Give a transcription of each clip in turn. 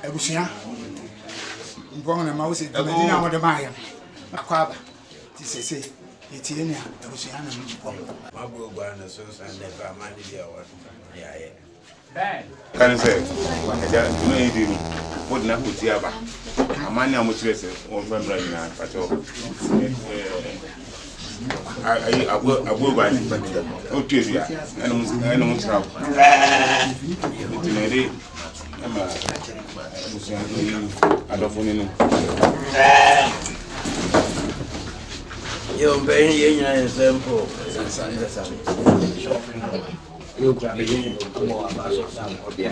Ebusia. Mbong na mawuse medina mo de maye. Akwaba. Ti sese. Etie ni ebusia na mbong. Mabu gba na so san na fa mani dia wa. Ya ye. Kan say, ja no yidi ni. Bod na huti aba. Amani amuchire se won fa mra nyina pacho. Ai abu ba ni o tuya eno mo tra. Tinere ama busua adofo ni no yo ben yenya example yo kwa bini mo abaso sam obia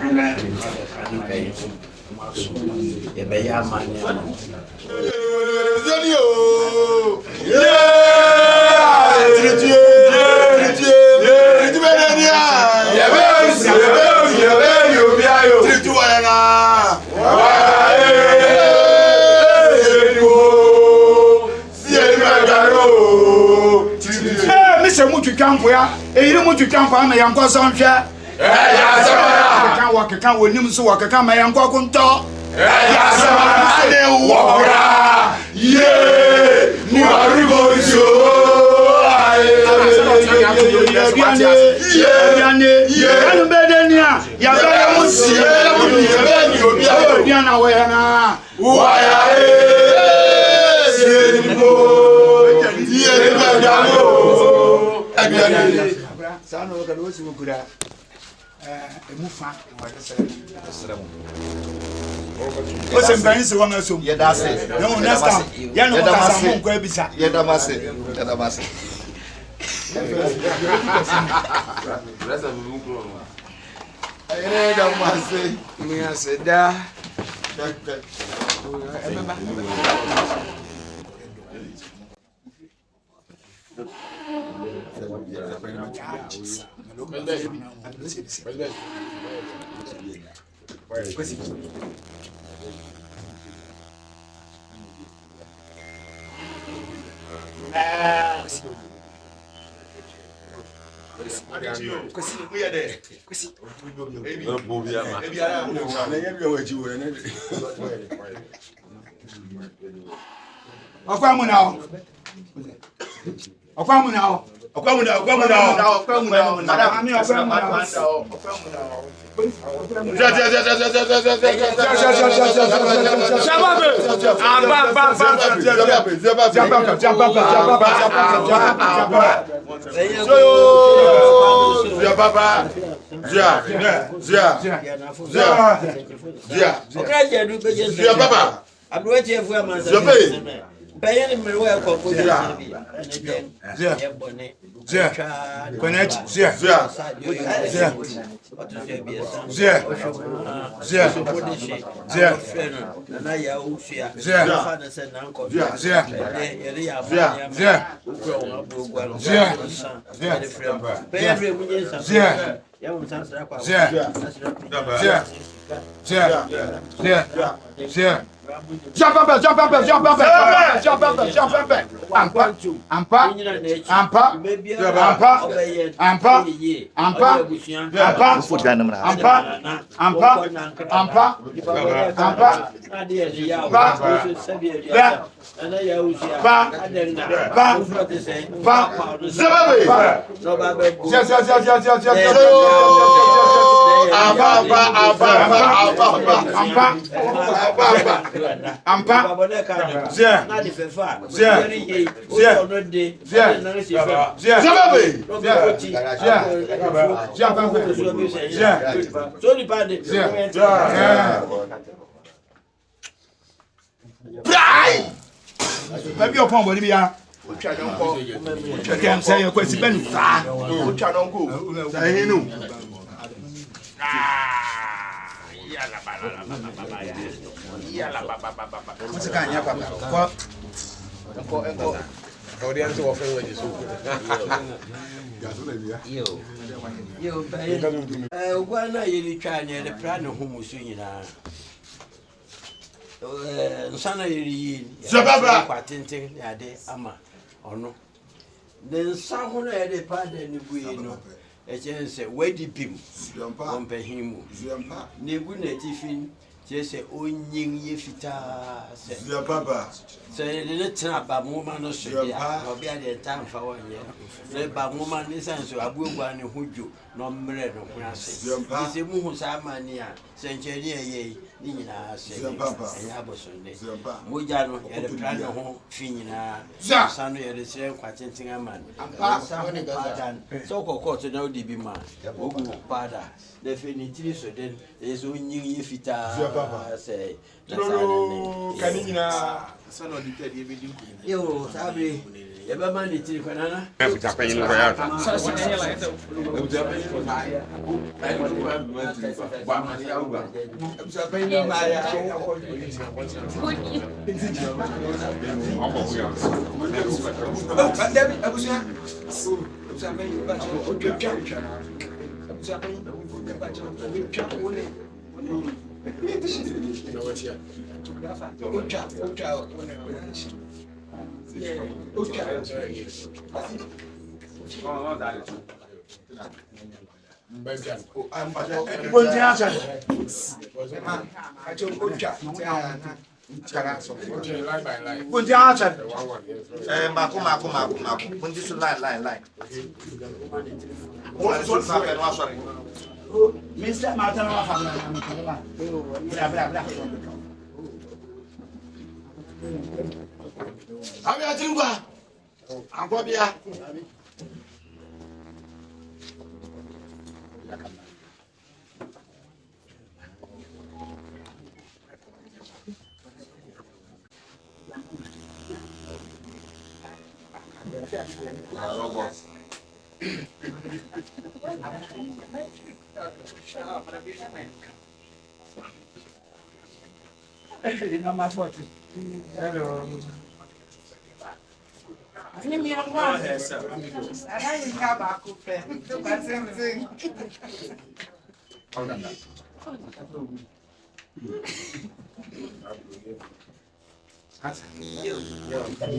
ye be ya mani Mr. Mutu Campo, ya iri Mutu Campo ama yankwa sonhwe ya sama kan wa kan wonim so wa kan ma yankwa kunto ya sama ade wora ye ni aribojo aye anu bedenia ya ba musie ni obi ayo na wa ya na wa ya Sano wakati wosi mukura emufa wose mbanisi wanga som yedase no next time ya no kasa mo ko ebisa yedamase yedamase mi aseda Bayani mmewe kwa kodi ya Zia connect Zia Jump up. Baby upon body bia can say your question ben fa Ugwana yeli twanye le plan humu sunyina nsana yeli Zababa kwa tenten yade ama ono ne nsa ho na yade pa da ni buye no echense wedi bim ompehimu ne gu na tifin chese onyin ye fita se se le tena ba mo ma no so dia obi ade tan fa wonye le ba mo ma ni sanso abuogwa ne hojo no mre no kunase se mu hu sa mani a se ncheri eye ni nyina se ya bosonde moja no ya de plan ho fi nyina sa no ya de sire kwa tenten aman so kokot na odi bi ma ogu pada definitely so den ezo nyi fita say kani nyina sana odi tedi be din yo sabe ya ba man ni tiri kwanana Ebuja pa yin lo ya. sasa enye la ete ebuja be ko sa ya ba ma ya uga ebuja be ni ma ya Mr. Martin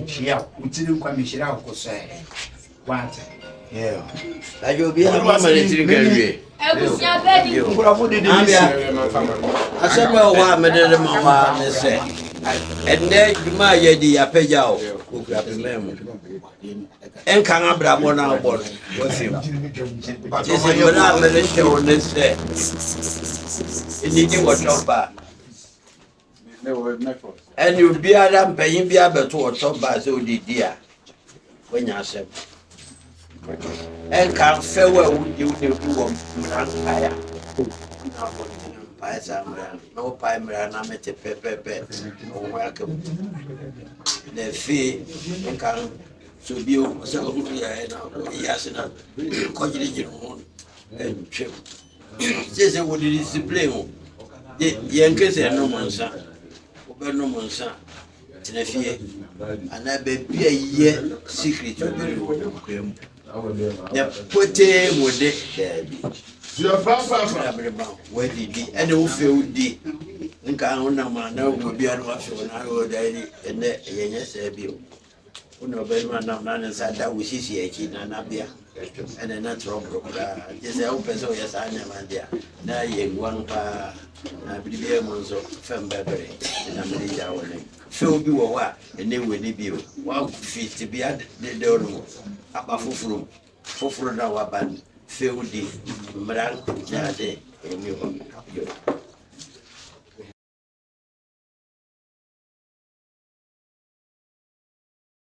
Chia, utili kwa mishira ukosea. Wante. yeah ajo bi ha ma le tiri kawie Ebusia bedi. Kura fudi de abia asema wa medele ma wa ne se enne duma ye di apagya o okura pemem enkan abrabo na obo wo fim tisi mena mele te o ne se ni di wo toba eni obi ara mpanyin bi abeto wo toba se odidi a wonya asem enkan fewa wudi wo mrankaya pai samra no pai mra na mete pepepe o welcome the fee enkan so bio so ya na yasina ko jiri jiro en chep se wo discipline o yen kese no monsa o be no monsa tina fie ana be bia ye secret o be wo kwem the pote mode where did be and who feel di nka ona ma na obi anu afi na o dai and yes ebio uno be ma na nsa da wo sisi echi na bia and na trouble just help us o yes anya ma dia na ye gwan pa na bibia mo nso fem bebere na me ja wo ne feel bi wo wa ene we ni bio wa fit bia de ono apa fufuru na wa ban feel di mran jade emi